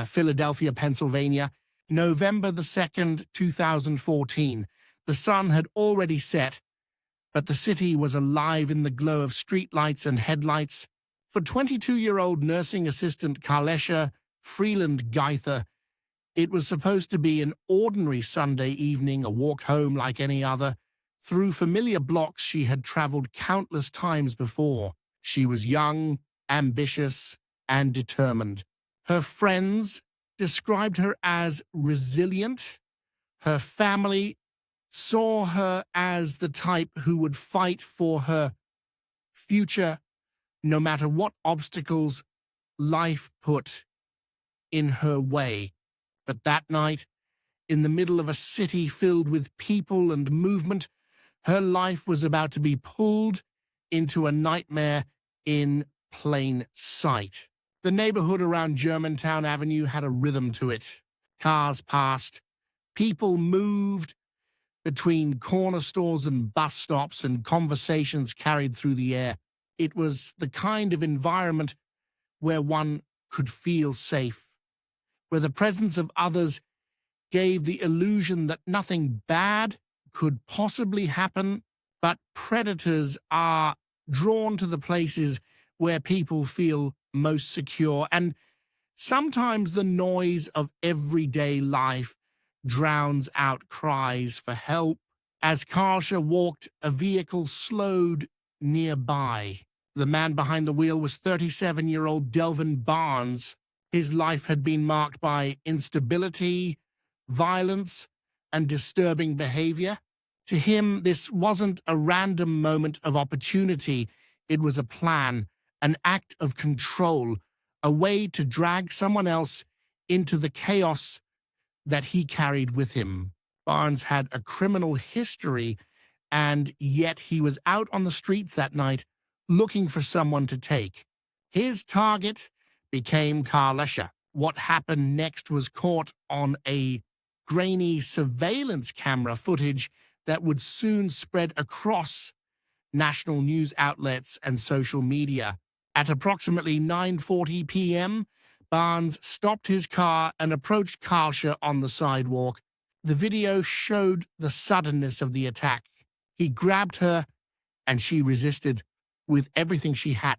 Philadelphia, Pennsylvania, November the 2nd, 2014. The sun had already set, but the city was alive in the glow of streetlights and headlights. For 22-year-old nursing assistant Carlesha Freeland-Gaither, it was supposed to be an ordinary Sunday evening, a walk home like any other, through familiar blocks she had traveled countless times before. She was young, ambitious, and determined. Her friends described her as resilient. Her family saw her as the type who would fight for her future no matter what obstacles life put in her way. But that night, in the middle of a city filled with people and movement, her life was about to be pulled into a nightmare in plain sight. The neighborhood around Germantown Avenue had a rhythm to it. Cars passed, people moved between corner stores and bus stops, and conversations carried through the air. It was the kind of environment where one could feel safe, where the presence of others gave the illusion that nothing bad could possibly happen, but predators are drawn to the places where people feel most secure, and sometimes the noise of everyday life drowns out cries for help. As Carlesha walked, a vehicle slowed nearby. The man behind the wheel was 37-year-old Delvin Barnes. His life had been marked by instability, violence, and disturbing behavior. To him, this wasn't a random moment of opportunity. It was a plan, an act of control, a way to drag someone else into the chaos that he carried with him. Barnes had a criminal history, and yet he was out on the streets that night looking for someone to take. His target became Carlesha. What happened next was caught on a grainy surveillance camera footage that would soon spread across national news outlets and social media. At approximately 9:40 p.m., Barnes stopped his car and approached Carlesha on the sidewalk. The video showed the suddenness of the attack. He grabbed her, and she resisted with everything she had.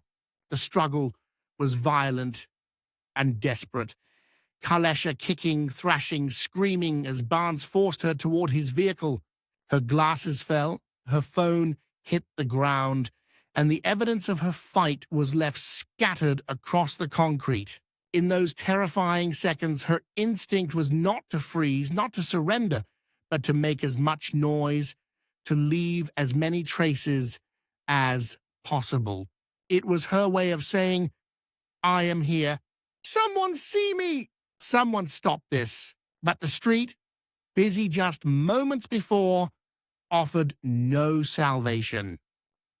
The struggle was violent and desperate. Carlesha kicking, thrashing, screaming as Barnes forced her toward his vehicle. Her glasses fell, her phone hit the ground, and the evidence of her fight was left scattered across the concrete. In those terrifying seconds, her instinct was not to freeze, not to surrender, but to make as much noise, to leave as many traces as possible. It was her way of saying, "I am here. Someone see me! Someone stop this." But the street, busy just moments before, offered no salvation.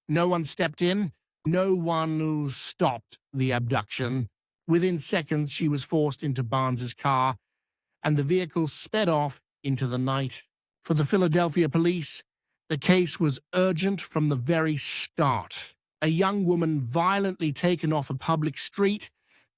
No one stepped in. No one stopped the abduction. Within seconds, she was forced into Barnes's car, and the vehicle sped off into the night. For the Philadelphia police, the case was urgent from the very start. A young woman violently taken off a public street,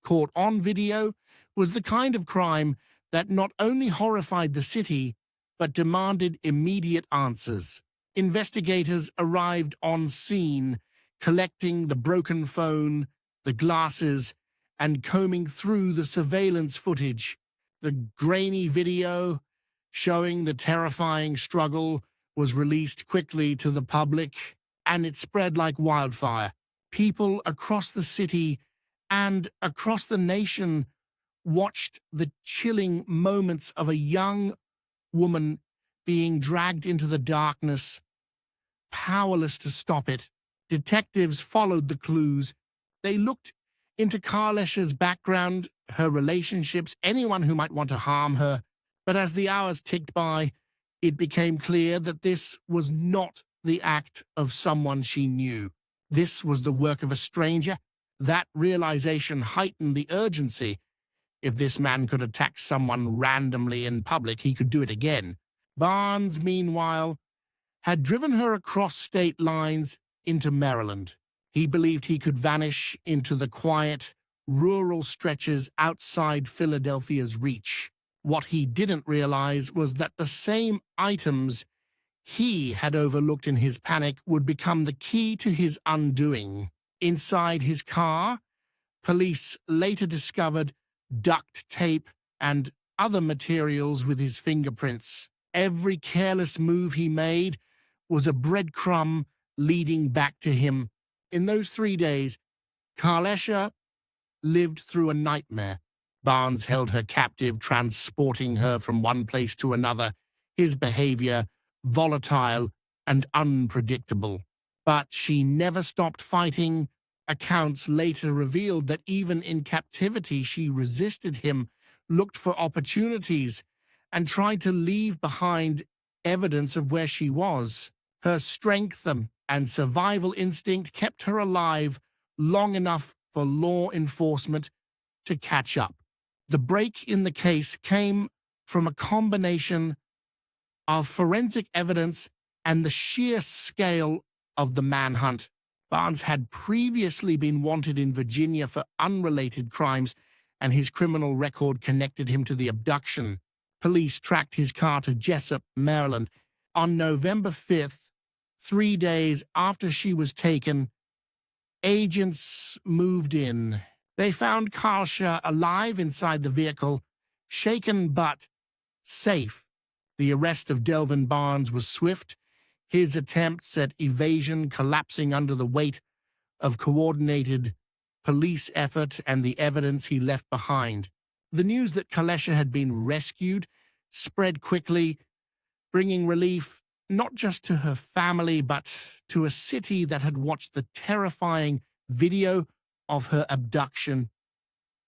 caught on video, was the kind of crime that not only horrified the city, but demanded immediate answers. Investigators arrived on scene, collecting the broken phone, the glasses, and combing through the surveillance footage. The grainy video showing the terrifying struggle was released quickly to the public, and it spread like wildfire. People across the city and across the nation watched the chilling moments of a young woman being dragged into the darkness, powerless to stop it. Detectives followed the clues. They looked into Carlesha's background, her relationships, anyone who might want to harm her. But as the hours ticked by, it became clear that this was not the act of someone she knew. This was the work of a stranger. That realization heightened the urgency. If this man could attack someone randomly in public, he could do it again. Barnes, meanwhile, had driven her across state lines into Maryland. He believed he could vanish into the quiet, rural stretches outside Philadelphia's reach. What he didn't realize was that the same items he had overlooked in his panic would become the key to his undoing. Inside his car, police later discovered duct tape and other materials with his fingerprints. Every careless move he made was a breadcrumb leading back to him. In those 3 days, Carlesha lived through a nightmare. Barnes held her captive, transporting her from one place to another, his behavior volatile and unpredictable. But she never stopped fighting. Accounts later revealed that even in captivity she resisted him, looked for opportunities, and tried to leave behind evidence of where she was. Her strength and survival instinct kept her alive long enough for law enforcement to catch up. The break in the case came from a combination of forensic evidence and the sheer scale of the manhunt. Barnes had previously been wanted in Virginia for unrelated crimes, and his criminal record connected him to the abduction. Police tracked his car to Jessup, Maryland. On November 5th, 3 days after she was taken, agents moved in. They found Carlesha alive inside the vehicle, shaken but safe. The arrest of Delvin Barnes was swift, his attempts at evasion collapsing under the weight of coordinated police effort and the evidence he left behind. The news that Carlesha had been rescued spread quickly, bringing relief not just to her family but to a city that had watched the terrifying video of her abduction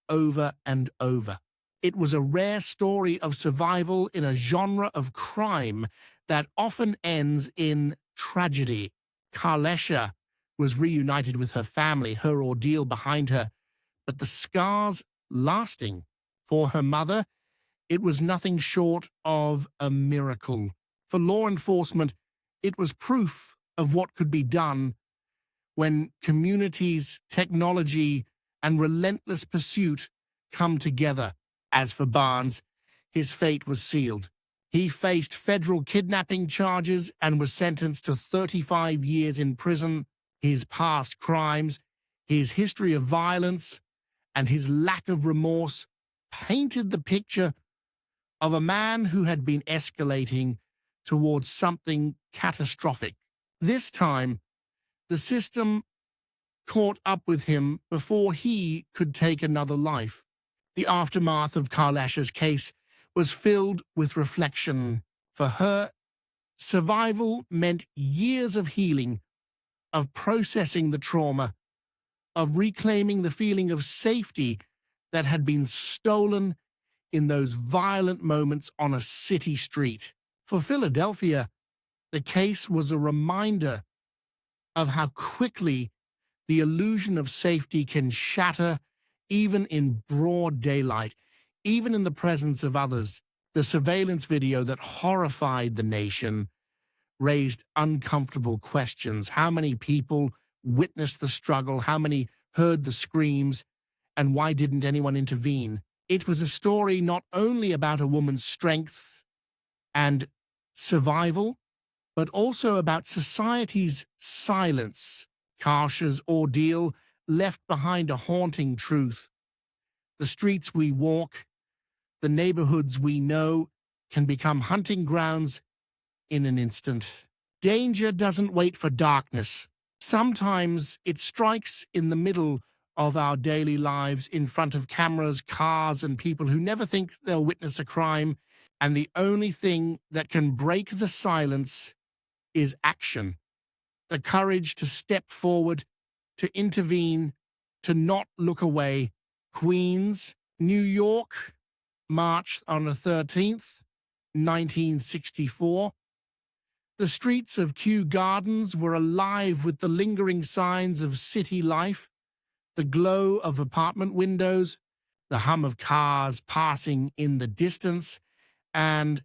over and over. It was a rare story of survival in a genre of crime that often ends in tragedy. Carlesha was reunited with her family, her ordeal behind her, but the scars lasting. For her mother, it was nothing short of a miracle. For law enforcement, it was proof of what could be done when communities, technology, and relentless pursuit come together. As for Barnes, his fate was sealed. He faced federal kidnapping charges and was sentenced to 35 years in prison. His past crimes, his history of violence, and his lack of remorse painted the picture of a man who had been escalating towards something catastrophic. This time, the system caught up with him before he could take another life. The aftermath of Carlesha's case was filled with reflection. For her, survival meant years of healing, of processing the trauma, of reclaiming the feeling of safety that had been stolen in those violent moments on a city street. For Philadelphia, the case was a reminder of how quickly the illusion of safety can shatter even in broad daylight, even in the presence of others. The surveillance video that horrified the nation raised uncomfortable questions. How many people witnessed the struggle? How many heard the screams? And why didn't anyone intervene? It was a story not only about a woman's strength and survival, but also about society's silence. Carlesha's ordeal left behind a haunting truth. The streets we walk, the neighborhoods we know, can become hunting grounds in an instant. Danger doesn't wait for darkness. Sometimes it strikes in the middle of our daily lives, in front of cameras, cars, and people who never think they'll witness a crime. And the only thing that can break the silence is action. The courage to step forward, to intervene, to not look away. Queens, New York, March on the 13th, 1964. The streets of Kew Gardens were alive with the lingering signs of city life, the glow of apartment windows, the hum of cars passing in the distance, and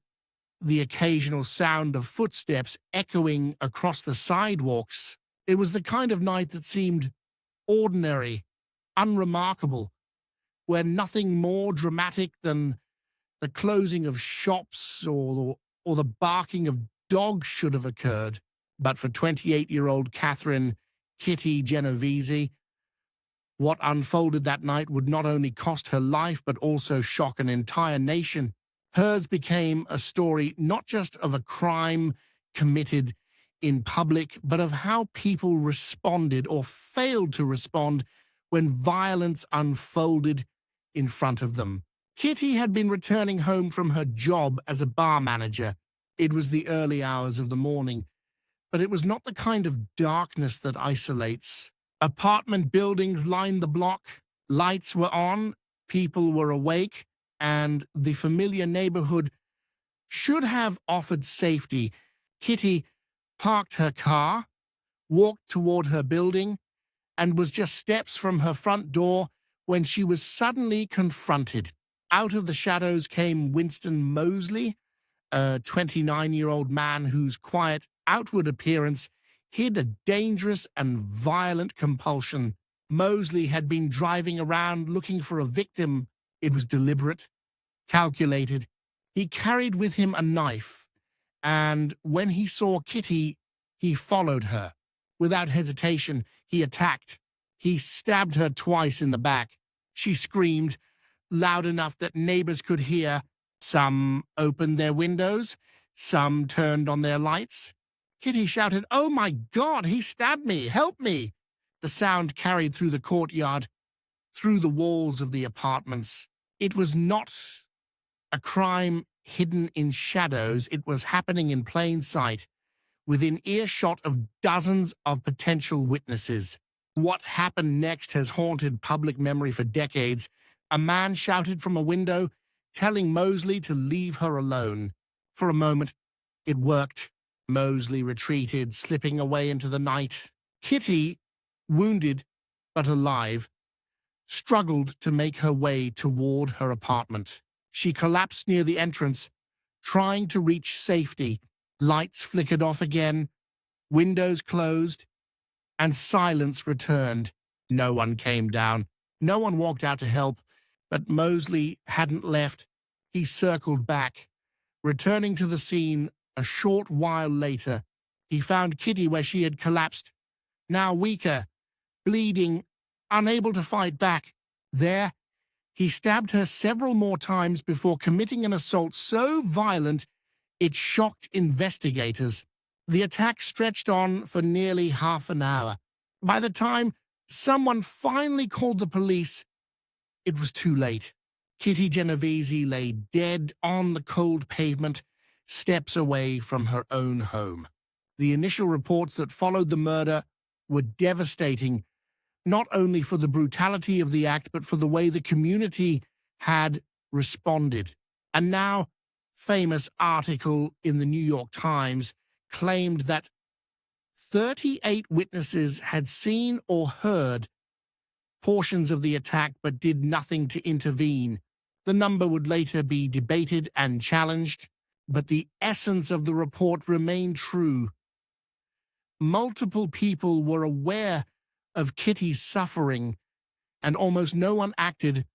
the occasional sound of footsteps echoing across the sidewalks. It was the kind of night that seemed ordinary, unremarkable, where nothing more dramatic than the closing of shops or the barking of dogs should have occurred. But for 28-year-old Catherine Kitty Genovese, what unfolded that night would not only cost her life but also shock an entire nation. Hers became a story not just of a crime committed in public, but of how people responded or failed to respond when violence unfolded in front of them. Kitty had been returning home from her job as a bar manager. It was the early hours of the morning, but it was not the kind of darkness that isolates. Apartment buildings lined the block, lights were on, people were awake, and the familiar neighborhood should have offered safety. Kitty parked her car, walked toward her building, and was just steps from her front door when she was suddenly confronted. Out of the shadows came Winston Mosley, a 29-year-old man whose quiet outward appearance hid a dangerous and violent compulsion. Mosley had been driving around looking for a victim. It was deliberate, calculated. He carried with him a knife, and when he saw Kitty, he followed her. Without hesitation, he attacked. He stabbed her twice in the back. She screamed, loud enough that neighbors could hear. Some opened their windows, some turned on their lights. Kitty shouted, "Oh my God, he stabbed me! Help me!" The sound carried through the courtyard, through the walls of the apartments. It was not a crime hidden in shadows. It was happening in plain sight, within earshot of dozens of potential witnesses. What happened next has haunted public memory for decades. A man shouted from a window, telling Mosley to leave her alone. For a moment, it worked. Mosley retreated, slipping away into the night. Kitty, wounded but alive, struggled to make her way toward her apartment. She collapsed near the entrance, trying to reach safety. Lights flickered off again, windows closed, and silence returned. No one came down. No one walked out to help, but Mosley hadn't left. He circled back, returning to the scene a short while later. He found Kitty where she had collapsed, now weaker, bleeding, unable to fight back. There, he stabbed her several more times before committing an assault so violent it shocked investigators. The attack stretched on for nearly half an hour. By the time someone finally called the police, it was too late. Kitty Genovese lay dead on the cold pavement, steps away from her own home. The initial reports that followed the murder were devastating, not only for the brutality of the act, but for the way the community had responded. A now famous article in the New York Times claimed that 38 witnesses had seen or heard portions of the attack but did nothing to intervene. The number would later be debated and challenged, but the essence of the report remained true. Multiple people were aware of Kitty's suffering, and almost no one acted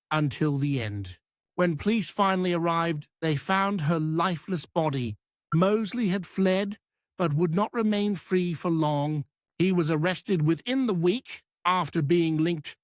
until the end. When police finally arrived, they found her lifeless body. Mosley had fled, but would not remain free for long. He was arrested within the week after being linked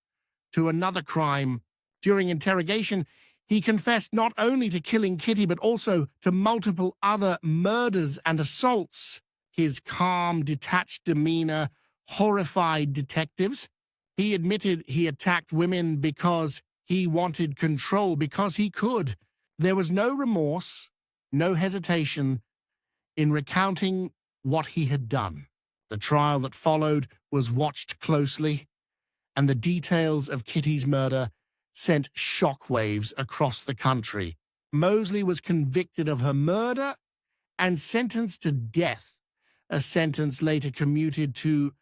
to another crime. During interrogation, he confessed not only to killing Kitty, but also to multiple other murders and assaults. His calm, detached demeanor horrified detectives. He admitted he attacked women because he wanted control, because he could. There was no remorse, no hesitation in recounting what he had done. The trial that followed was watched closely, and the details of Kitty's murder sent shockwaves across the country. Mosley was convicted of her murder and sentenced to death, a sentence later commuted to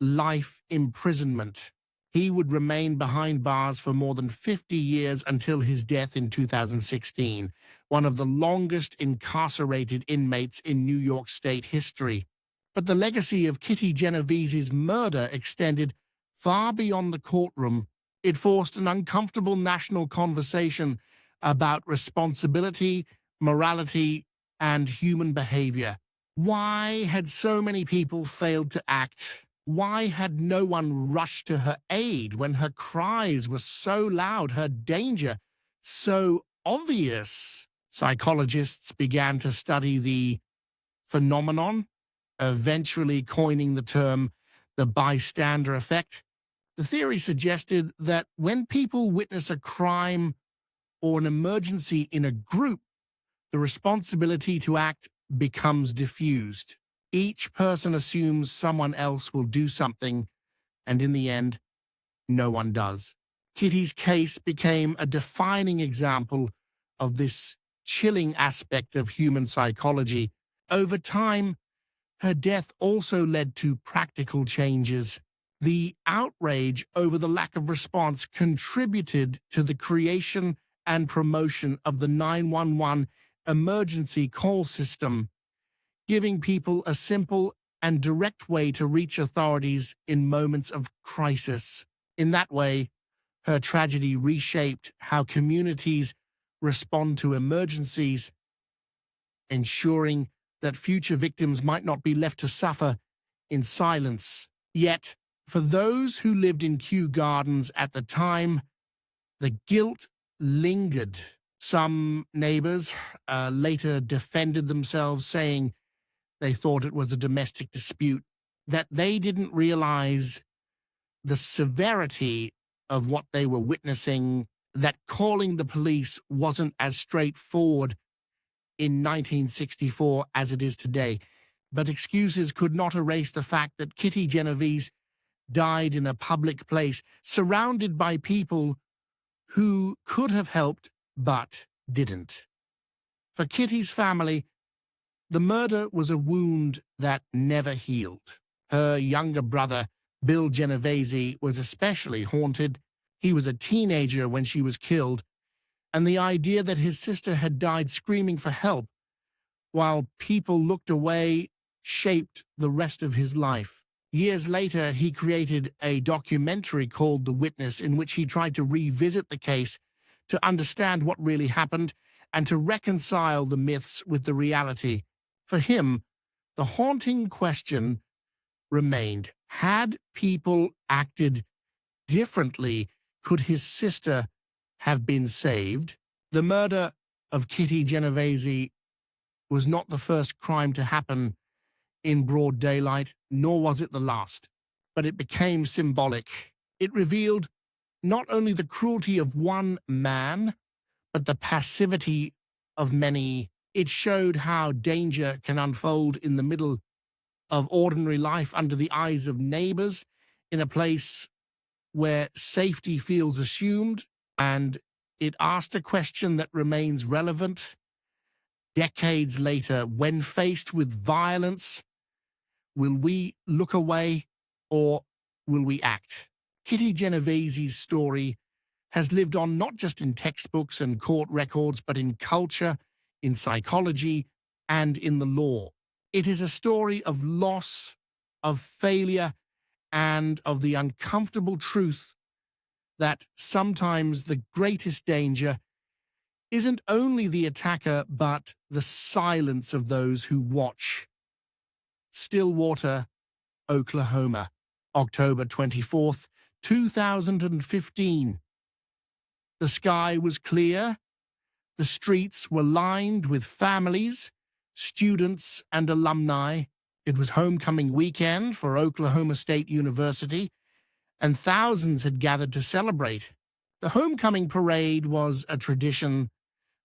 life imprisonment. He would remain behind bars for more than 50 years until his death in 2016, one of the longest incarcerated inmates in New York State history. But the legacy of Kitty Genovese's murder extended far beyond the courtroom. It forced an uncomfortable national conversation about responsibility, morality, and human behavior. Why had so many people failed to act? Why had no one rushed to her aid when her cries were so loud, her danger so obvious? Psychologists began to study the phenomenon, eventually coining the term the bystander effect. The theory suggested that when people witness a crime or an emergency in a group, the responsibility to act becomes diffused. Each person assumes someone else will do something, and in the end, no one does. Kitty's case became a defining example of this chilling aspect of human psychology. Over time, her death also led to practical changes. The outrage over the lack of response contributed to the creation and promotion of the 911 emergency call system, giving people a simple and direct way to reach authorities in moments of crisis. In that way, her tragedy reshaped how communities respond to emergencies, ensuring that future victims might not be left to suffer in silence. Yet, for those who lived in Kew Gardens at the time, the guilt lingered. Some neighbors later defended themselves, saying they thought it was a domestic dispute, that they didn't realize the severity of what they were witnessing, that calling the police wasn't as straightforward in 1964 as it is today. But excuses could not erase the fact that Kitty Genovese died in a public place, surrounded by people who could have helped but didn't. For Kitty's family, the murder was a wound that never healed. Her younger brother, Bill Genovese, was especially haunted. He was a teenager when she was killed, and the idea that his sister had died screaming for help while people looked away shaped the rest of his life. Years later, he created a documentary called The Witness, in which he tried to revisit the case to understand what really happened and to reconcile the myths with the reality. For him, the haunting question remained: had people acted differently? Could his sister have been saved? The murder of Kitty Genovese was not the first crime to happen in broad daylight, nor was it the last, but it became symbolic. It revealed not only the cruelty of one man, but the passivity of many. It showed how danger can unfold in the middle of ordinary life under the eyes of neighbors, in a place where safety feels assumed, and it asked a question that remains relevant decades later. When faced with violence, will we look away or will we act? Kitty Genovese's story has lived on not just in textbooks and court records, but in culture, in psychology, and in the law. It is a story of loss, of failure, and of the uncomfortable truth that sometimes the greatest danger isn't only the attacker, but the silence of those who watch. Stillwater, Oklahoma, October 24th, 2015. The sky was clear. The streets were lined with families, students, and alumni. It was homecoming weekend for Oklahoma State University, and thousands had gathered to celebrate. The homecoming parade was a tradition,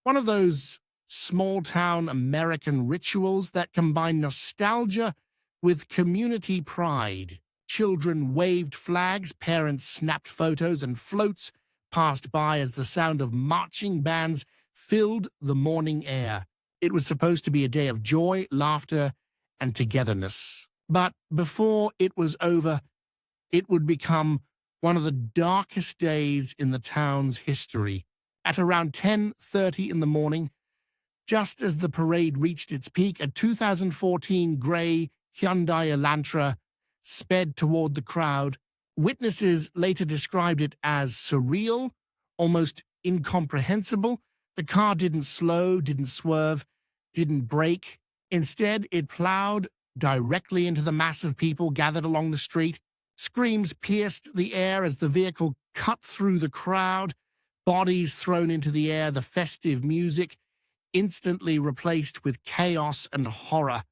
one of those small-town American rituals that combine nostalgia with community pride. Children waved flags, parents snapped photos, and floats passed by as the sound of marching bands filled the morning air. It was supposed to be a day of joy, laughter, and togetherness. But before it was over, it would become one of the darkest days in the town's history. At around 10:30 in the morning, just as the parade reached its peak, a 2014 gray Hyundai Elantra sped toward the crowd. Witnesses later described it as surreal, almost incomprehensible. The car didn't slow, didn't swerve, didn't brake. Instead, it plowed directly into the mass of people gathered along the street. Screams pierced the air as the vehicle cut through the crowd, bodies thrown into the air, the festive music instantly replaced with chaos and horror.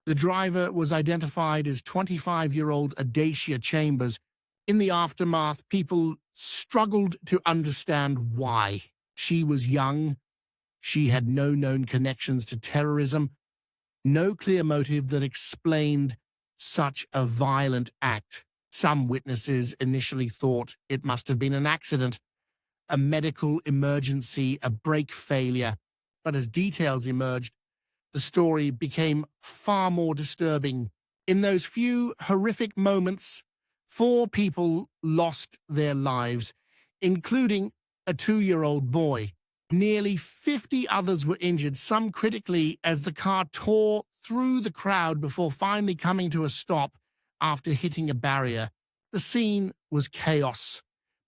The driver was identified as 25-year-old Adacia Chambers. In the aftermath, people struggled to understand why. She was young. She had no known connections to terrorism, no clear motive that explained such a violent act. Some witnesses initially thought it must have been an accident, a medical emergency, a brake failure. But as details emerged, the story became far more disturbing. In those few horrific moments, 4 people lost their lives, including a 2-year-old boy. Nearly 50 others were injured, some critically, as the car tore through the crowd before finally coming to a stop after hitting a barrier. The scene was chaos.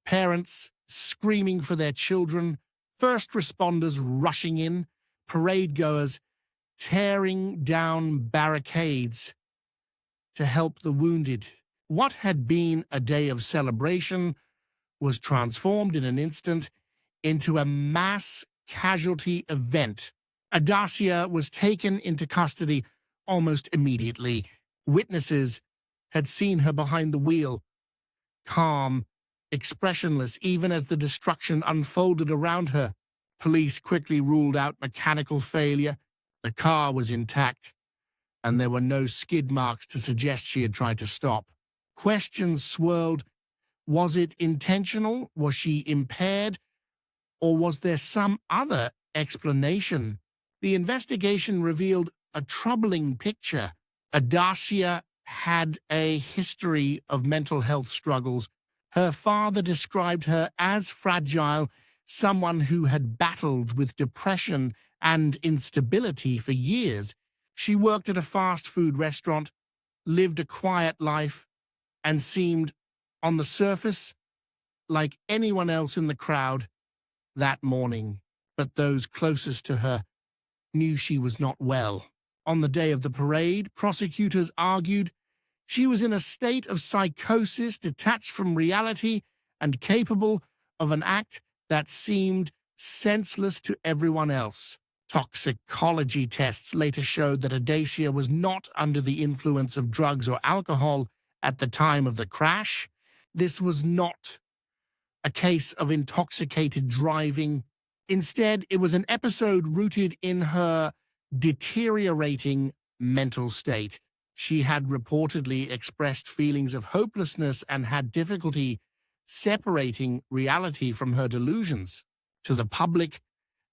Parents screaming for their children, first responders rushing in, parade-goers tearing down barricades to help the wounded. What had been a day of celebration was transformed in an instant into a mass casualty event. Adacia was taken into custody almost immediately. Witnesses had seen her behind the wheel, calm, expressionless, even as the destruction unfolded around her. Police quickly ruled out mechanical failure. The car was intact, and there were no skid marks to suggest she had tried to stop. Questions swirled. Was it intentional? Was she impaired? Or was there some other explanation? The investigation revealed a troubling picture. Adacia had a history of mental health struggles. Her father described her as fragile, someone who had battled with depression and instability for years. She worked at a fast food restaurant, lived a quiet life, and seemed, on the surface, like anyone else in the crowd that morning. But those closest to her knew she was not well. On the day of the parade, prosecutors argued she was in a state of psychosis, detached from reality and capable of an act that seemed senseless to everyone else. Toxicology tests later showed that Adacia was not under the influence of drugs or alcohol at the time of the crash. This was not a case of intoxicated driving. Instead, it was an episode rooted in her deteriorating mental state. She had reportedly expressed feelings of hopelessness and had difficulty separating reality from her delusions. To the public,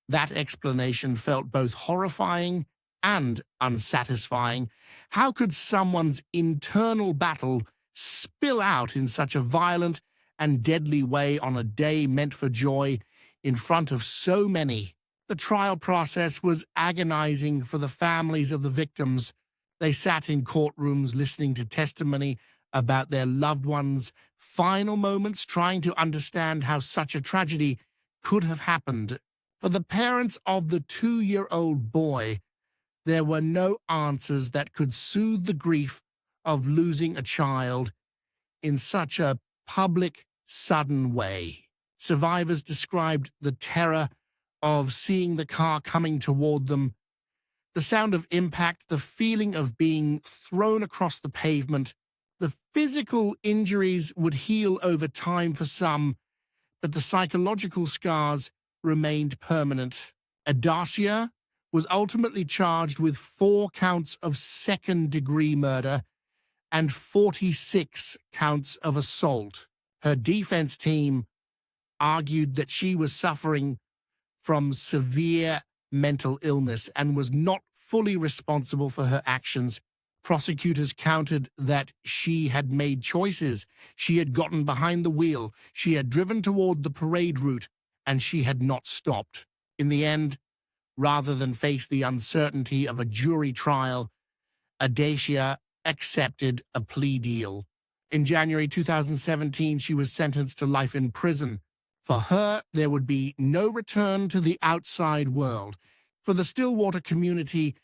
that explanation felt both horrifying and unsatisfying. How could someone's internal battle spill out in such a violent and deadly way on a day meant for joy in front of so many? The trial process was agonizing for the families of the victims. They sat in courtrooms listening to testimony about their loved ones' final moments, trying to understand how such a tragedy could have happened. For the parents of the 2-year-old boy, there were no answers that could soothe the grief of losing a child in such a public, sudden way. Survivors described the terror of seeing the car coming toward them, the sound of impact, the feeling of being thrown across the pavement. The physical injuries would heal over time for some, but the psychological scars remained permanent. Adacia was ultimately charged with 4 counts of second-degree murder and 46 counts of assault. Her defense team argued that she was suffering from severe mental illness and was not fully responsible for her actions. Prosecutors countered that she had made choices. She had gotten behind the wheel. She had driven toward the parade route, and she had not stopped. In the end, rather than face the uncertainty of a jury trial, Adacia accepted a plea deal. In January 2017, she was sentenced to life in prison. For her, there would be no return to the outside world. For the Stillwater community,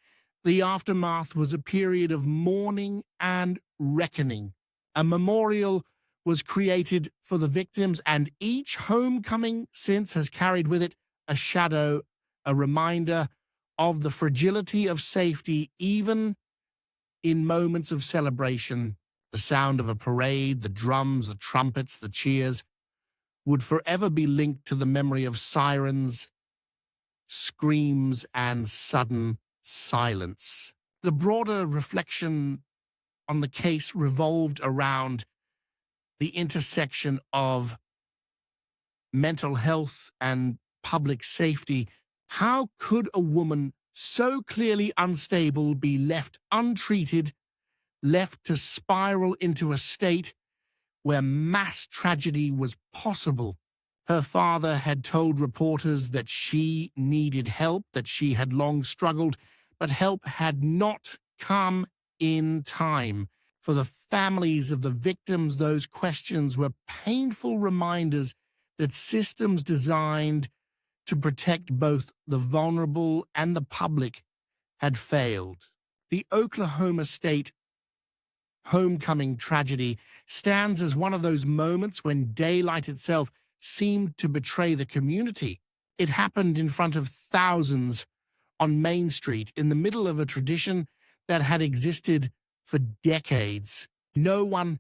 the aftermath was a period of mourning and reckoning. A memorial was created for the victims, and each homecoming since has carried with it a shadow, a reminder of the fragility of safety, even in moments of celebration. The sound of a parade, the drums, the trumpets, the cheers, would forever be linked to the memory of sirens, screams, and sudden silence. The broader reflection on the case revolved around the intersection of mental health and public safety. How could a woman so clearly unstable be left untreated, left to spiral into a state where mass tragedy was possible? Her father had told reporters that she needed help, that she had long struggled, but help had not come in time. For the families of the victims, those questions were painful reminders that systems designed to protect both the vulnerable and the public had failed. The Oklahoma State homecoming tragedy stands as one of those moments when daylight itself seemed to betray the community. It happened in front of thousands on Main Street, in the middle of a tradition that had existed for decades. No one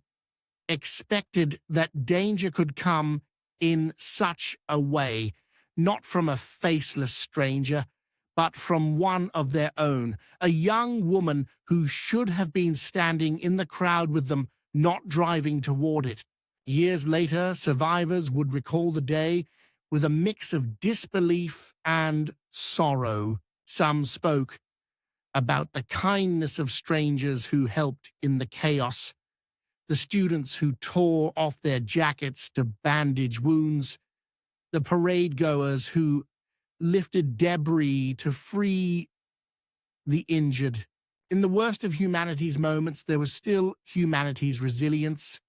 expected that danger could come in such a way, not from a faceless stranger, but from one of their own, a young woman who should have been standing in the crowd with them, not driving toward it. Years later, survivors would recall the day with a mix of disbelief and sorrow. Some spoke about the kindness of strangers who helped in the chaos, the students who tore off their jackets to bandage wounds, the parade-goers who lifted debris to free the injured. In the worst of humanity's moments, there was still humanity's resilience,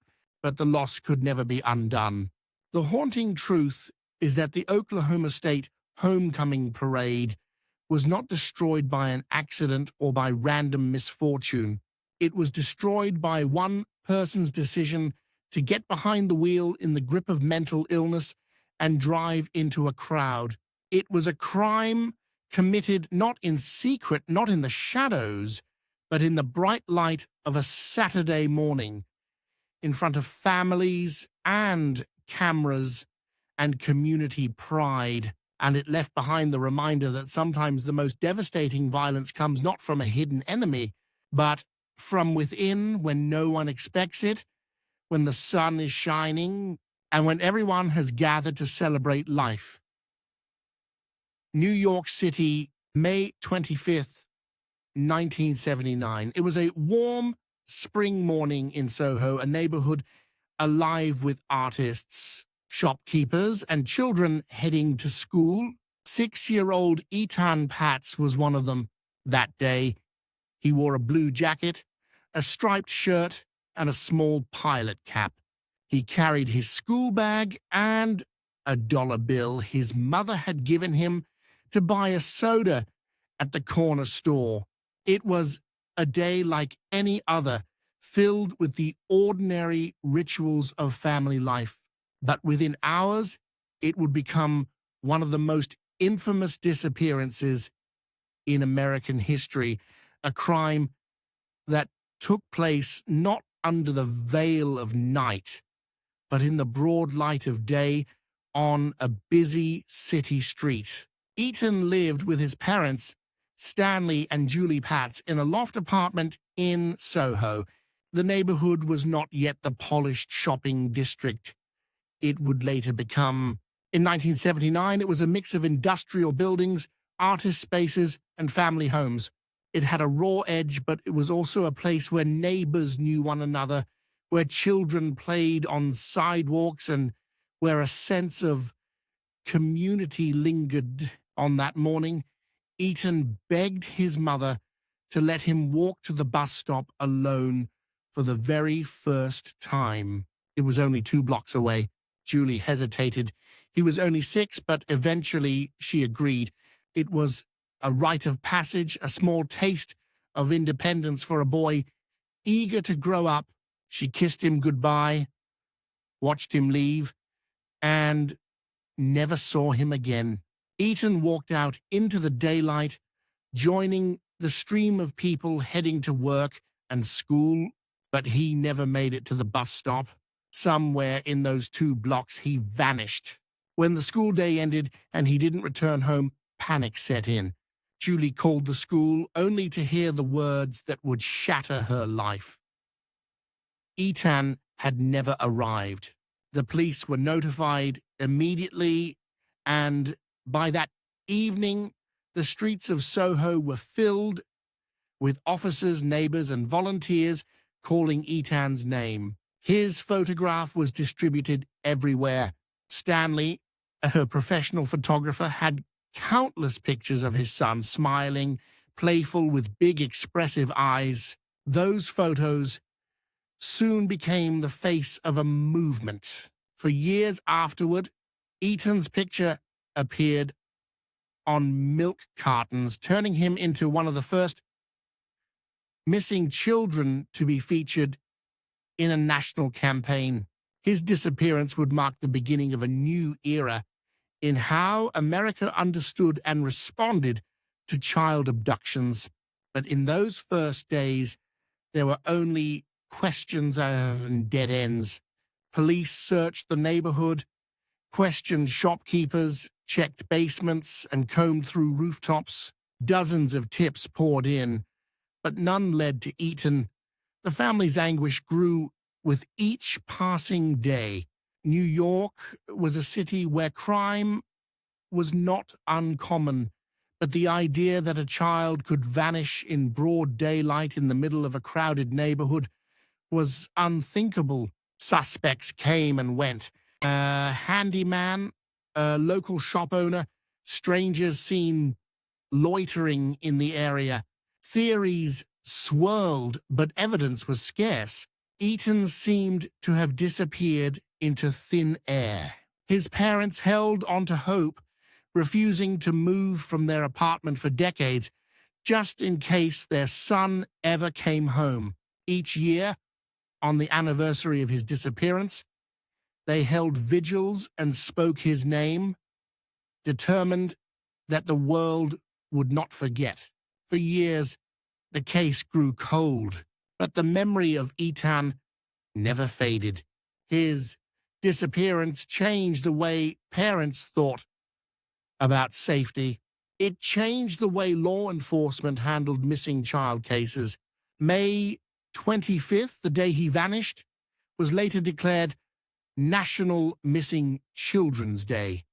but the loss could never be undone. The haunting truth is that the Oklahoma State homecoming parade was not destroyed by an accident or by random misfortune. It was destroyed by one person's decision to get behind the wheel in the grip of mental illness and drive into a crowd. It was a crime committed not in secret, not in the shadows, but in the bright light of a Saturday morning, in front of families and cameras and community pride. And it left behind the reminder that sometimes the most devastating violence comes not from a hidden enemy, but from within, when no one expects it, when the sun is shining, and when everyone has gathered to celebrate life. New York City, May 25th, 1979. It was a warm spring morning in Soho, a neighborhood alive with artists, shopkeepers, and children heading to school. 6-year-old Etan Patz was one of them that day. He wore a blue jacket, a striped shirt, and a small pilot cap. He carried his school bag and a dollar bill his mother had given him to buy a soda at the corner store. It was a day like any other, filled with the ordinary rituals of family life. But within hours, it would become one of the most infamous disappearances in American history, a crime that took place not under the veil of night, but in the broad light of day on a busy city street. Etan lived with his parents, Stanley and Julie Patz, in a loft apartment in Soho. The neighborhood was not yet the polished shopping district it would later become. In 1979, it was a mix of industrial buildings, artist spaces, and family homes. It had a raw edge, but it was also a place where neighbors knew one another, where children played on sidewalks, and where a sense of community lingered. On that morning, Etan begged his mother to let him walk to the bus stop alone for the very first time. It was only 2 blocks away. Julie hesitated. He was only 6, but eventually she agreed. It was a rite of passage, a small taste of independence for a boy eager to grow up. She kissed him goodbye, watched him leave, and never saw him again. Etan walked out into the daylight, joining the stream of people heading to work and school, but he never made it to the bus stop. Somewhere in those 2 blocks, he vanished. When the school day ended and he didn't return home, panic set in. Julie called the school, only to hear the words that would shatter her life. Etan had never arrived. The police were notified immediately, and by that evening, the streets of Soho were filled with officers, neighbors, and volunteers calling Etan's name. His photograph was distributed everywhere. Stanley, her professional photographer, had countless pictures of his son, smiling, playful, with big expressive eyes. Those photos soon became the face of a movement. For years afterward, Etan's picture appeared on milk cartons, turning him into one of the first missing children to be featured in a national campaign. His disappearance would mark the beginning of a new era in how America understood and responded to child abductions. But in those first days, there were only questions and dead ends. Police searched the neighborhood, questioned shopkeepers, checked basements, and combed through rooftops. Dozens of tips poured in, but none led to Etan. The family's anguish grew with each passing day. New York was a city where crime was not uncommon, but the idea that a child could vanish in broad daylight in the middle of a crowded neighborhood was unthinkable. Suspects came and went. A handyman, a local shop owner, strangers seen loitering in the area. Theories swirled, but evidence was scarce. Etan seemed to have disappeared into thin air. His parents held on to hope, refusing to move from their apartment for decades, just in case their son ever came home. Each year, on the anniversary of his disappearance, they held vigils and spoke his name, determined that the world would not forget. For years, the case grew cold, but the memory of Etan never faded. His disappearance changed the way parents thought about safety. It changed the way law enforcement handled missing child cases. May 25th, the day he vanished, was later declared National Missing Children's Day.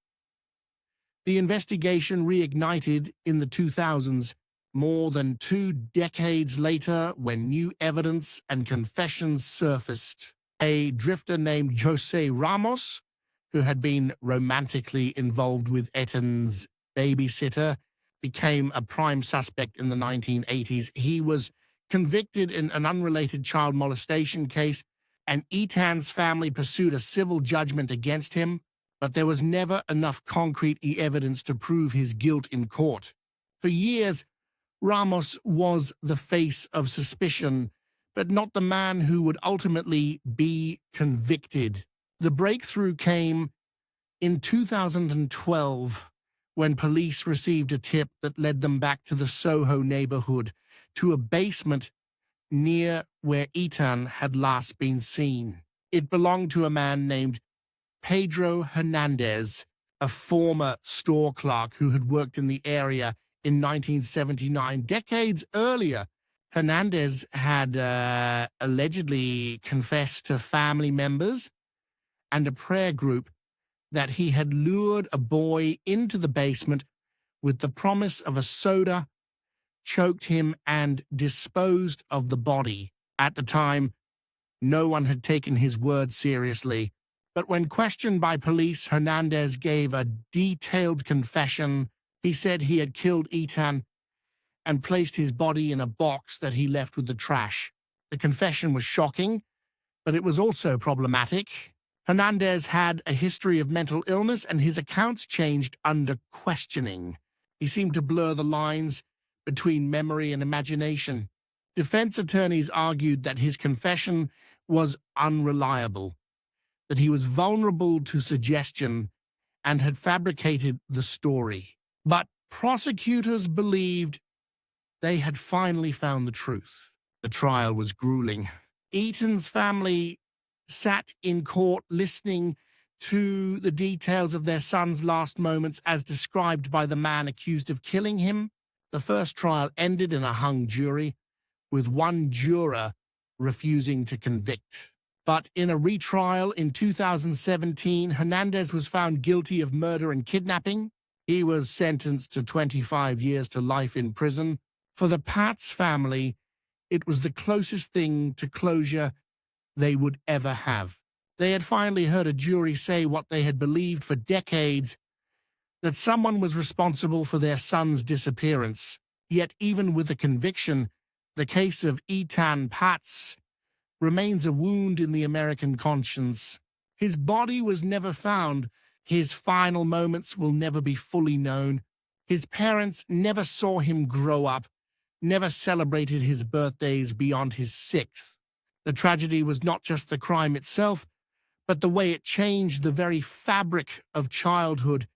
The investigation reignited in the 2000s, more than 2 decades later, when new evidence and confessions surfaced. A drifter named Jose Ramos, who had been romantically involved with Etan's babysitter, became a prime suspect in the 1980s. He was convicted in an unrelated child molestation case, and Etan's family pursued a civil judgment against him, but there was never enough concrete evidence to prove his guilt in court. For years, Ramos was the face of suspicion, but not the man who would ultimately be convicted. The breakthrough came in 2012, when police received a tip that led them back to the Soho neighborhood, to a basement near where Etan had last been seen. It belonged to a man named Pedro Hernandez, a former store clerk who had worked in the area in 1979. Decades earlier, Hernandez had allegedly confessed to family members and a prayer group that he had lured a boy into the basement with the promise of a soda, choked him, and disposed of the body. At the time, no one had taken his word seriously, but when questioned by police, Hernandez gave a detailed confession. He said he had killed Etan and placed his body in a box that he left with the trash. The confession was shocking, but it was also problematic. Hernandez had a history of mental illness, and his accounts changed under questioning. He seemed to blur the lines between memory and imagination. Defense attorneys argued that his confession was unreliable, that he was vulnerable to suggestion and had fabricated the story. But prosecutors believed they had finally found the truth. The trial was grueling. Etan's family sat in court listening to the details of their son's last moments as described by the man accused of killing him. The first trial ended in a hung jury, with one juror refusing to convict. But in a retrial in 2017, Hernandez was found guilty of murder and kidnapping. He was sentenced to 25 years to life in prison. For the Patz family, it was the closest thing to closure they would ever have. They had finally heard a jury say what they had believed for decades, that someone was responsible for their son's disappearance. Yet even with the conviction, the case of Etan Patz remains a wound in the American conscience. His body was never found. His final moments will never be fully known. His parents never saw him grow up, never celebrated his birthdays beyond his 6th. The tragedy was not just the crime itself, but the way it changed the very fabric of childhood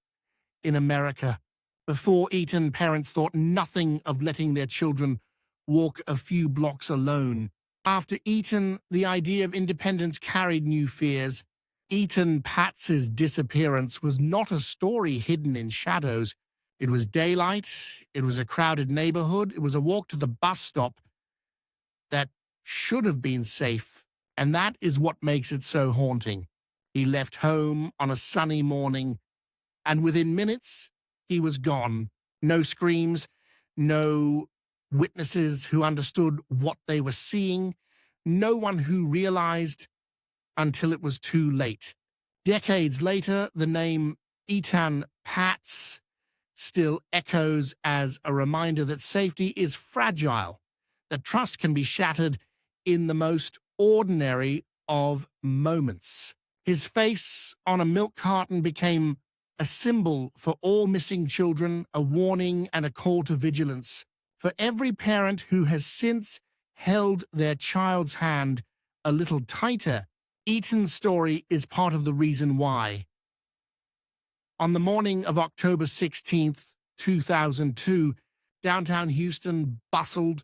in America. Before Etan, parents thought nothing of letting their children walk a few blocks alone. After Etan, the idea of independence carried new fears. Etan Patz's disappearance was not a story hidden in shadows. It was daylight, it was a crowded neighborhood, it was a walk to the bus stop that should have been safe, and that is what makes it so haunting. He left home on a sunny morning, and within minutes, he was gone. No screams, no witnesses who understood what they were seeing, no one who realized until it was too late. Decades later, the name Etan Patz still echoes as a reminder that safety is fragile, that trust can be shattered in the most ordinary of moments. His face on a milk carton became a symbol for all missing children, a warning and a call to vigilance. For every parent who has since held their child's hand a little tighter, Etan's story is part of the reason why. On the morning of October 16th, 2002, downtown Houston bustled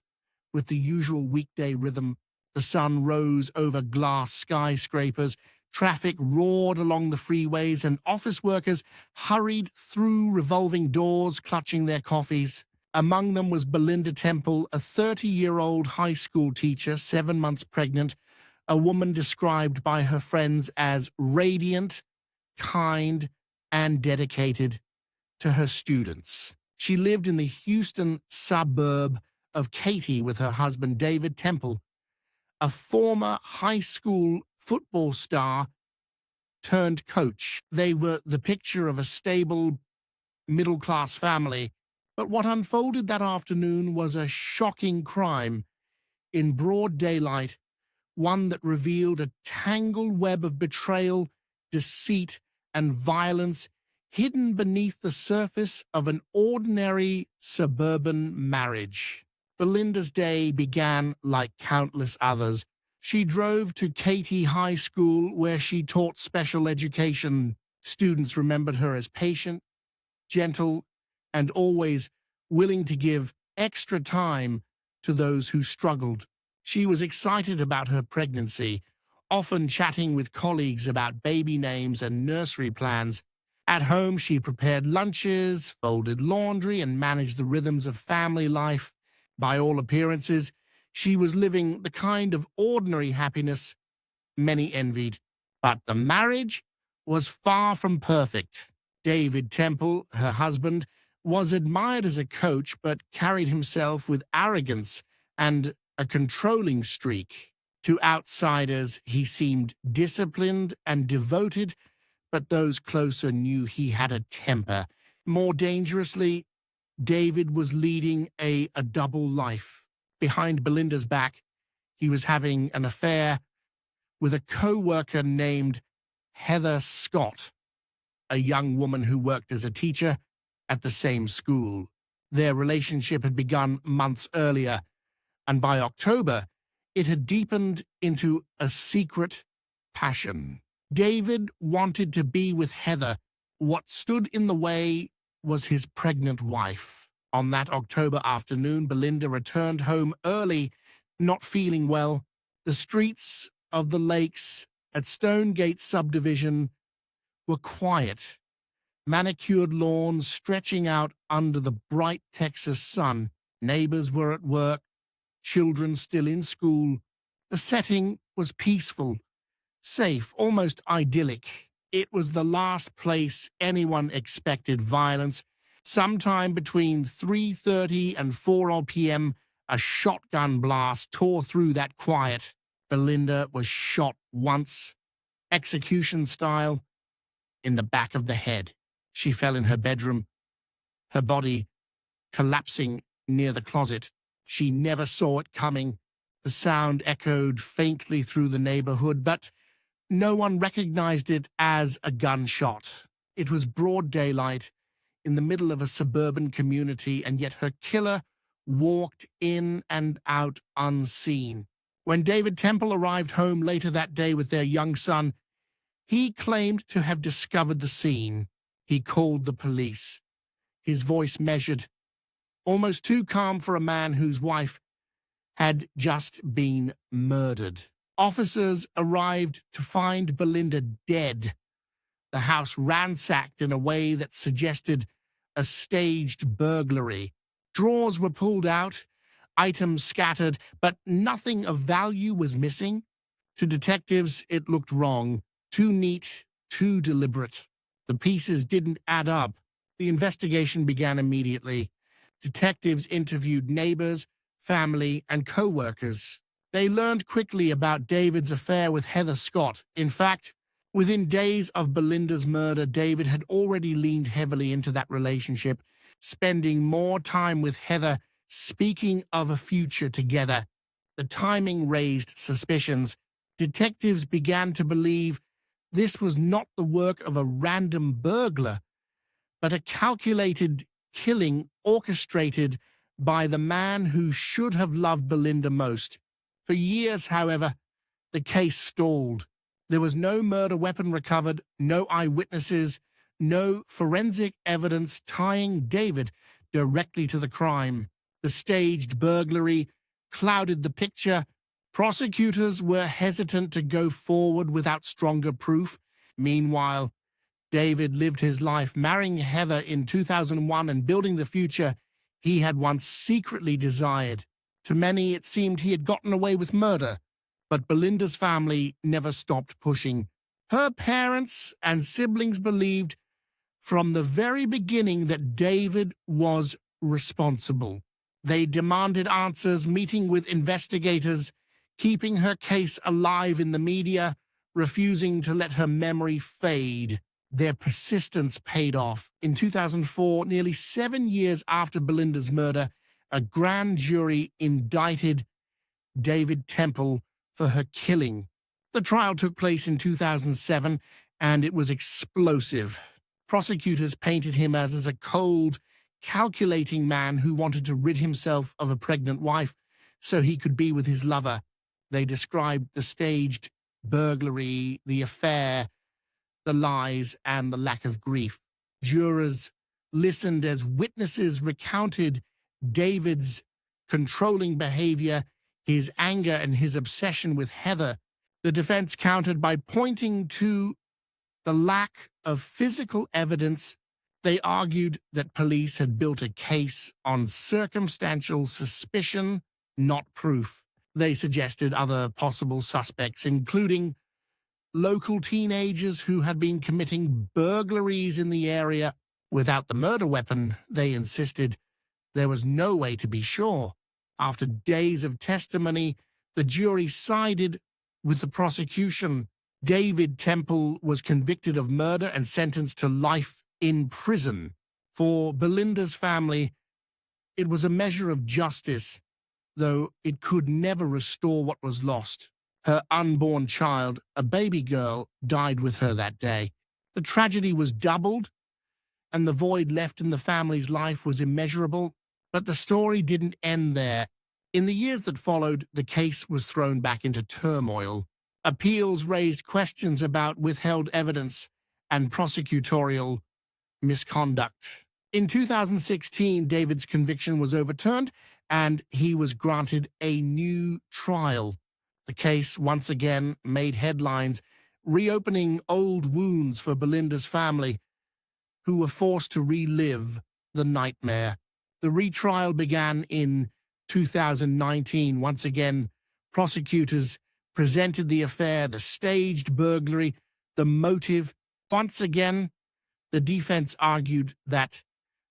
with the usual weekday rhythm. The sun rose over glass skyscrapers, traffic roared along the freeways, and office workers hurried through revolving doors, clutching their coffees. Among them was Belinda Temple, a 30-year-old high school teacher, 7 months pregnant, a woman described by her friends as radiant, kind, and dedicated to her students. She lived in the Houston suburb of Katy with her husband, David Temple, a former high school football star turned coach. They were the picture of a stable, middle-class family. But what unfolded that afternoon was a shocking crime in broad daylight, one that revealed a tangled web of betrayal, deceit, and violence hidden beneath the surface of an ordinary suburban marriage. Belinda's day began like countless others. She drove to Katy High School, where she taught special education. Students remembered her as patient, gentle, and always willing to give extra time to those who struggled. She was excited about her pregnancy, often chatting with colleagues about baby names and nursery plans. At home, she prepared lunches, folded laundry, and managed the rhythms of family life. By all appearances, she was living the kind of ordinary happiness many envied. But the marriage was far from perfect. David Temple, her husband, was admired as a coach, but carried himself with arrogance and a controlling streak. To outsiders, he seemed disciplined and devoted, but those closer knew he had a temper. More dangerously, David was leading a double life. Behind Belinda's back, He was having an affair with a co-worker named Heather Scott, a young woman who worked as a teacher at the same school. Their relationship had begun months earlier, and by October, it had deepened into a secret passion. David wanted to be with Heather. What stood in the way was his pregnant wife. On that October afternoon, Belinda returned home early, not feeling well. The streets of the Lakes at Stonegate subdivision were quiet. Manicured lawns stretching out under the bright Texas sun. Neighbors were at work, children still in school. The setting was peaceful, safe, almost idyllic. It was the last place anyone expected violence. Sometime between 3:30 and 4 p.m., a shotgun blast tore through that quiet. Belinda was shot once, execution style, in the back of the head. She fell in her bedroom, her body collapsing near the closet. She never saw it coming. The sound echoed faintly through the neighborhood, but no one recognized it as a gunshot. It was broad daylight in the middle of a suburban community, and yet her killer walked in and out unseen. When David Temple arrived home later that day with their young son, he claimed to have discovered the scene. He called the police, his voice measured, almost too calm for a man whose wife had just been murdered. Officers arrived to find Belinda dead, the house ransacked in a way that suggested a staged burglary. Drawers were pulled out, items scattered, but nothing of value was missing. To detectives, it looked wrong, too neat, too deliberate. The pieces didn't add up. The investigation began immediately. Detectives interviewed neighbors, family, and co-workers. They learned quickly about David's affair with Heather Scott. In fact, within days of Belinda's murder, David had already leaned heavily into that relationship, spending more time with Heather, speaking of a future together. The timing raised suspicions. Detectives began to believe this was not the work of a random burglar, but a calculated killing orchestrated by the man who should have loved Belinda most. For years, however, the case stalled. There was no murder weapon recovered, no eyewitnesses, no forensic evidence tying David directly to the crime. The staged burglary clouded the picture. Prosecutors were hesitant to go forward without stronger proof. Meanwhile, David lived his life, marrying Heather in 2001 and building the future he had once secretly desired. To many, it seemed he had gotten away with murder, but Belinda's family never stopped pushing. Her parents and siblings believed from the very beginning that David was responsible. They demanded answers, meeting with investigators, keeping her case alive in the media, refusing to let her memory fade. Their persistence paid off. In 2004, nearly 7 years after Belinda's murder, a grand jury indicted David Temple for her killing. The trial took place in 2007, and it was explosive. Prosecutors painted him as a cold, calculating man who wanted to rid himself of a pregnant wife so he could be with his lover. They described the staged burglary, the affair, the lies, and the lack of grief. Jurors listened as witnesses recounted David's controlling behavior, his anger, and his obsession with Heather. The defense countered by pointing to the lack of physical evidence. They argued that police had built a case on circumstantial suspicion, not proof. They suggested other possible suspects, including local teenagers who had been committing burglaries in the area. Without the murder weapon, they insisted, there was no way to be sure. After days of testimony, the jury sided with the prosecution. David Temple was convicted of murder and sentenced to life in prison. For Belinda's family, it was a measure of justice. though it could never restore what was lost. Her unborn child, a baby girl, died with her that day. The tragedy was doubled, and the void left in the family's life was immeasurable. But the story didn't end there. In the years that followed, the case was thrown back into turmoil. Appeals raised questions about withheld evidence and prosecutorial misconduct. In 2016, David's conviction was overturned, and he was granted a new trial. The case once again made headlines, reopening old wounds for Belinda's family, who were forced to relive the nightmare. The retrial began in 2019. Once again, prosecutors presented the affair, the staged burglary, the motive. Once again, the defense argued that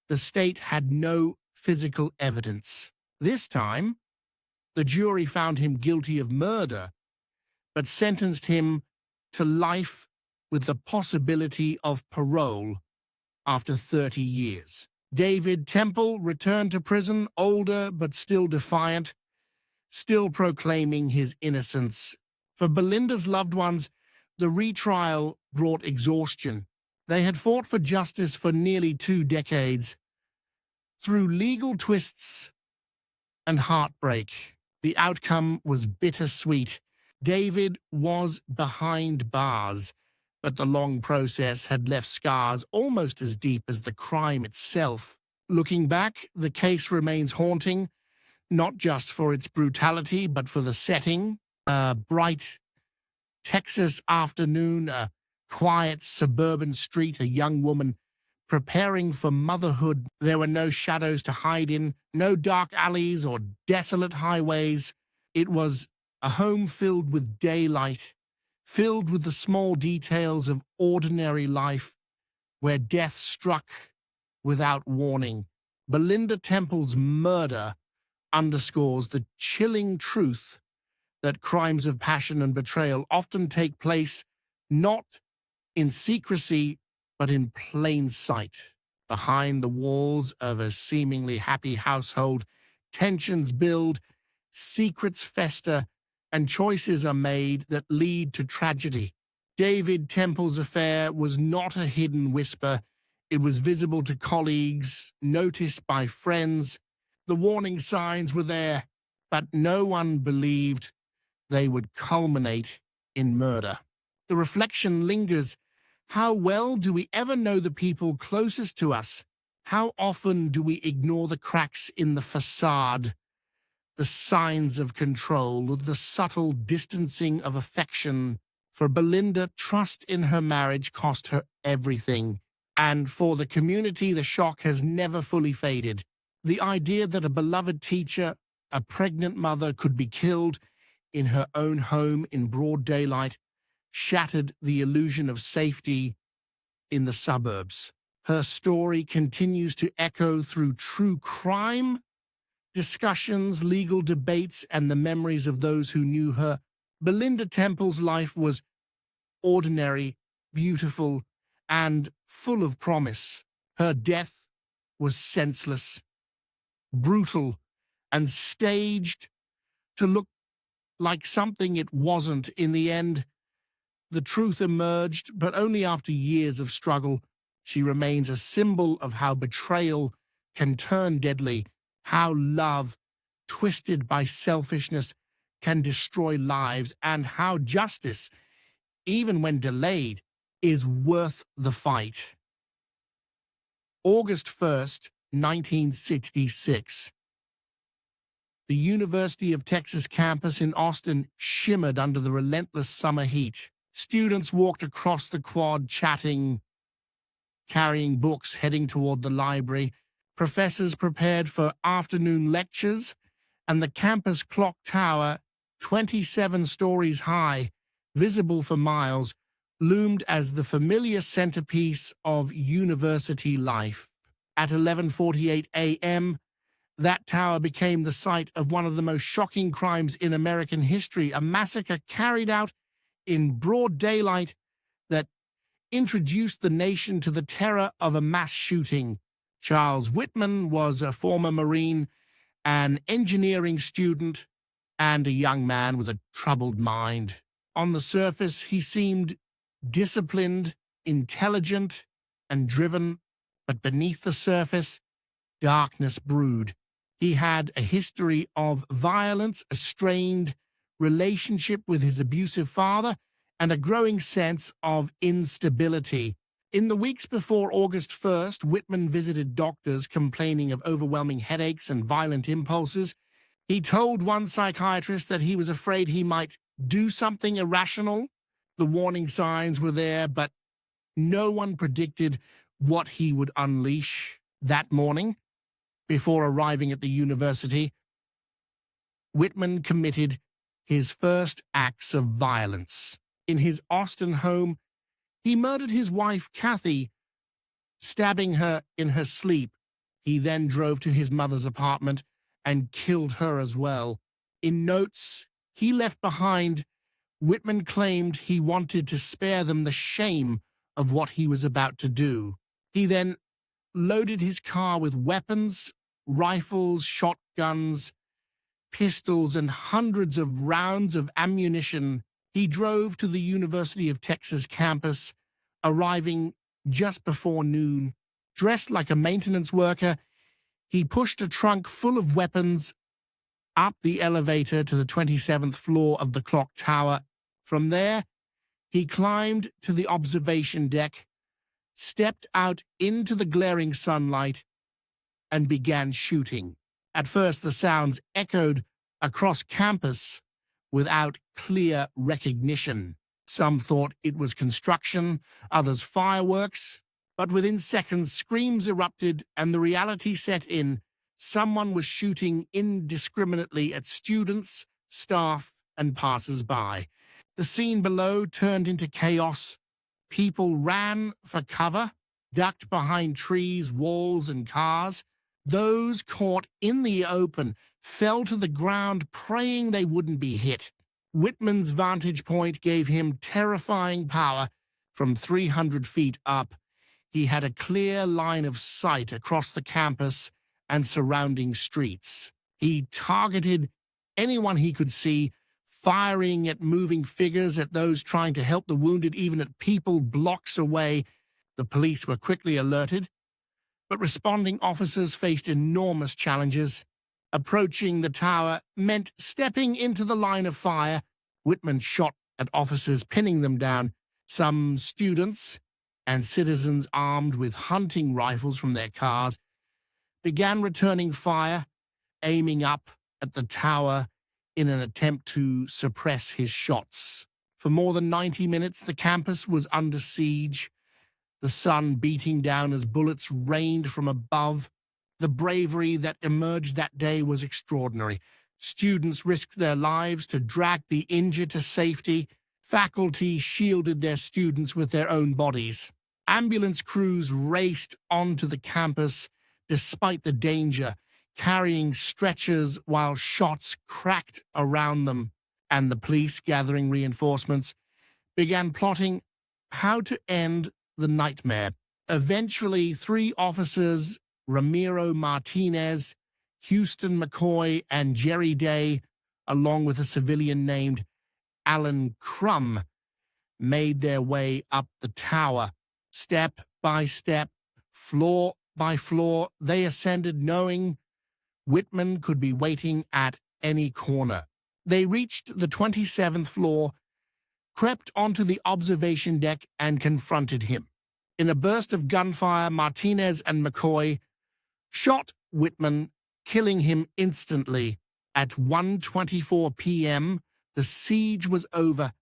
the state had no physical evidence. This time, the jury found him guilty of murder, but sentenced him to life with the possibility of parole after 30 years. David Temple returned to prison, older but still defiant, still proclaiming his innocence. For Belinda's loved ones, the retrial brought exhaustion. They had fought for justice for nearly 2 decades. Through legal twists and heartbreak, the outcome was bittersweet. David was behind bars, but the long process had left scars almost as deep as the crime itself. Looking back, the case remains haunting, not just for its brutality, but for the setting. A bright Texas afternoon, a quiet suburban street, a young woman preparing for motherhood. There were no shadows to hide in, no dark alleys or desolate highways. It was a home filled with daylight, filled with the small details of ordinary life, where death struck without warning. Belinda Temple's murder underscores the chilling truth that crimes of passion and betrayal often take place not in secrecy, but in plain sight. Behind the walls of a seemingly happy household, tensions build, secrets fester, and choices are made that lead to tragedy. David Temple's affair was not a hidden whisper. It was visible to colleagues, noticed by friends. The warning signs were there, but no one believed they would culminate in murder. The reflection lingers. How well do we ever know the people closest to us? How often do we ignore the cracks in the facade, the signs of control, the subtle distancing of affection? For Belinda, trust in her marriage cost her everything. And for the community, the shock has never fully faded. The idea that a beloved teacher, a pregnant mother, could be killed in her own home in broad daylight shattered the illusion of safety in the suburbs. Her story continues to echo through true crime discussions, legal debates, and the memories of those who knew her. Belinda Temple's life was ordinary, beautiful, and full of promise. Her death was senseless, brutal, and staged to look like something it wasn't. In the end, the truth emerged, but only after years of struggle. She remains a symbol of how betrayal can turn deadly, how love, twisted by selfishness, can destroy lives, and how justice, even when delayed, is worth the fight. August 1st, 1966. The University of Texas campus in Austin shimmered under the relentless summer heat. Students walked across the quad, chatting, carrying books, heading toward the library. Professors prepared for afternoon lectures, and the campus clock tower, 27 stories high, visible for miles, loomed as the familiar centerpiece of university life. At 11:48 a.m., that tower became the site of one of the most shocking crimes in American history, a massacre carried out in broad daylight that introduced the nation to the terror of a mass shooting. Charles Whitman was a former Marine an engineering student, and a young man with a troubled mind. On the surface, he seemed disciplined, intelligent, and driven, but beneath the surface, darkness brewed. He had a history of violence, a strained relationship with his abusive father, and a growing sense of instability. In the weeks before August 1st, Whitman visited doctors complaining of overwhelming headaches and violent impulses. He told one psychiatrist that he was afraid he might do something irrational. The warning signs were there, but no one predicted what he would unleash. That morning, before arriving at the university, Whitman committed his first acts of violence. In his Austin home, he murdered his wife, Kathy, stabbing her in her sleep. He then drove to his mother's apartment and killed her as well. In notes he left behind, Whitman claimed he wanted to spare them the shame of what he was about to do. He then loaded his car with weapons, rifles, shotguns, pistols, and hundreds of rounds of ammunition. He drove to the University of Texas campus, arriving just before noon. Dressed like a maintenance worker, he pushed a trunk full of weapons up the elevator to the 27th floor of the clock tower. From there, he climbed to the observation deck, stepped out into the glaring sunlight, and began shooting. At first, the sounds echoed across campus without clear recognition. Some thought it was construction, others fireworks, but within seconds, screams erupted and the reality set in. Someone was shooting indiscriminately at students, staff, and passers-by. The scene below turned into chaos. People ran for cover, ducked behind trees, walls, and cars. Those caught in the open fell to the ground, praying they wouldn't be hit. Whitman's vantage point gave him terrifying power. From 300 feet up, he had a clear line of sight across the campus and surrounding streets. He targeted anyone he could see, firing at moving figures, at those trying to help the wounded, even at people blocks away. The police were quickly alerted, but responding officers faced enormous challenges. Approaching the tower meant stepping into the line of fire. Whitman shot at officers, pinning them down. Some students and citizens armed with hunting rifles from their cars began returning fire, aiming up at the tower in an attempt to suppress his shots. For more than 90 minutes, the campus was under siege, the sun beating down as bullets rained from above. The bravery that emerged that day was extraordinary. Students risked their lives to drag the injured to safety. Faculty shielded their students with their own bodies. Ambulance crews raced onto the campus despite the danger, carrying stretchers while shots cracked around them. And the police, gathering reinforcements, began plotting how to end the nightmare. Eventually, 3 officers, Ramiro Martinez, Houston McCoy, and Jerry Day, along with a civilian named Alan Crum, made their way up the tower. Step by step, floor by floor, they ascended, knowing Whitman could be waiting at any corner. They reached the 27th floor, crept onto the observation deck, and confronted him. In a burst of gunfire, Martinez and McCoy shot Whitman, killing him instantly. At 1:24 p.m., the siege was over.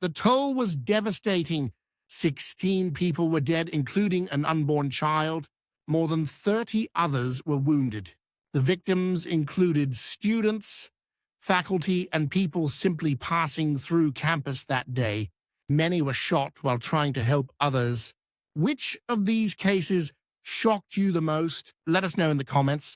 The toll was devastating. 16 people were dead, including an unborn child. More than 30 others were wounded. The victims included students, faculty, and people simply passing through campus that day. Many were shot while trying to help others. Which of these cases shocked you the most? Let us know in the comments.